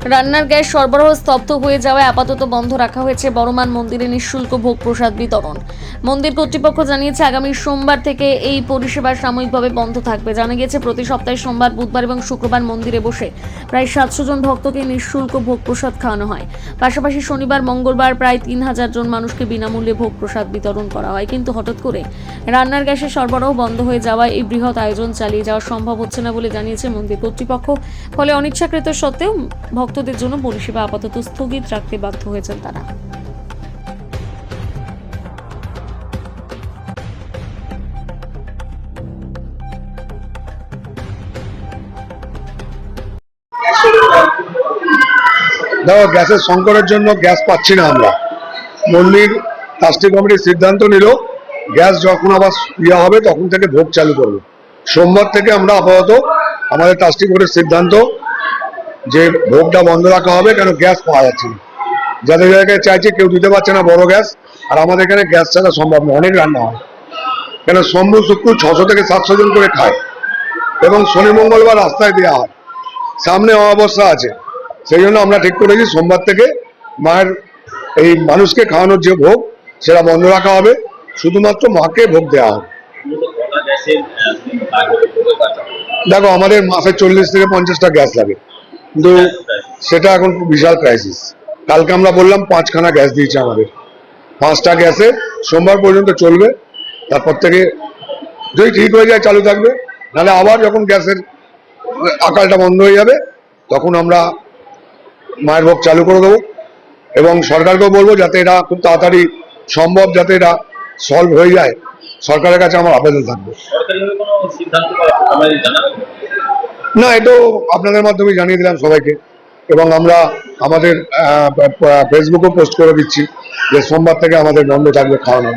রান্নার গ্যাস সরবরাহ স্তব্ধ হয়ে যাওয়ায় আপাতত বন্ধ রাখা হয়েছে বড়মান মন্দিরে নিঃশুল্ক ভোগ প্রসাদ বিতরণ। মন্দির কর্তৃপক্ষ জানিয়েছে আগামী সোমবার থেকে এই পরিষেবা সাময়িকভাবে বন্ধ থাকবে। জানা গেছে প্রতি সপ্তাহে সোমবার, বুধবার এবং শুক্রবার মন্দিরে বসে প্রায় 700 জন ভক্তকে নিঃশুল্ক ভোগ প্রসাদ খাওয়ানো হয়। পাশাপাশি শনিবার, মঙ্গলবার প্রায় 3000 জন মানুষকে বিনামূল্যে ভোগ প্রসাদ বিতরণ করা হয়। কিন্তু হঠাৎ করে রান্নার গ্যাসের সরবরাহ বন্ধ হয়ে যাওয়ায় এই বৃহৎ আয়োজন চালিয়ে যাওয়া সম্ভব হচ্ছে না বলে জানিয়েছে মন্দির কর্তৃপক্ষ। ফলে অনিচ্ছাকৃত সত্ত্বেও ভক্তদের জন্য পরিষেবা আপাতত স্থগিত রাখতে বাধ্য হয়েছেন তারা। দেখো, গ্যাসের সংকটের জন্য গ্যাস পাচ্ছি না আমরা। মন্দির ট্রাস্টি কমিটির সিদ্ধান্ত নিল গ্যাস যখন আবার ইয়ে হবে তখন থেকে ভোগ চালু করবে। সোমবার থেকে আমরা আপাতত আমাদের ট্রাস্টি কমিটির সিদ্ধান্ত যে ভোগটা বন্ধ রাখা হবে, কেন গ্যাস পাওয়া যাচ্ছে না। যাদের জায়গায় চাইছে কেউ দিতে পারছে না বড় গ্যাস, আর আমাদের এখানে গ্যাস ছাড়া সম্ভব না, অনেক রান্না হয়। কেন সোম শুক্র 600 থেকে 700 জন করে খায় এবং শনি মঙ্গলবার রাস্তায় দেওয়া হয়, সামনে অমাবস্যা আছে। সেই জন্য আমরা ঠিক করেছি সোমবার থেকে মায়ের এই মানুষকে খাওয়ানোর যে ভোগ সেটা বন্ধ রাখা হবে, শুধুমাত্র মাকে ভোগ দেওয়া হবে। দেখো, আমাদের মাসে 40 থেকে 50টা গ্যাস লাগে, কিন্তু সেটা এখন বিশাল ক্রাইসিস। কালকে আমরা বললাম 5খানা গ্যাস দিয়েছে আমাদের, 5টা গ্যাসে সোমবার পর্যন্ত চলবে। তারপর থেকে যদি ঠিক হয়ে যায় চালু থাকবে, নাহলে আবার যখন গ্যাসের আকালটা বন্ধ হয়ে যাবে তখন আমরা মায়ের ভোগ চালু করে দেবো। এবং সরকারকেও বলবো যাতে এটা খুব তাড়াতাড়ি সম্ভব, যাতে এটা সলভ হয়ে যায়, সরকারের কাছে আমার আবেদন থাকবে। না, এটাও আপনাদের মাধ্যমে জানিয়ে দিলাম সবাইকে, এবং আমরা আমাদের ফেসবুকেও পোস্ট করে দিচ্ছি যে সোমবার থেকে আমাদের বন্ধ থাকবে খাওয়ানো।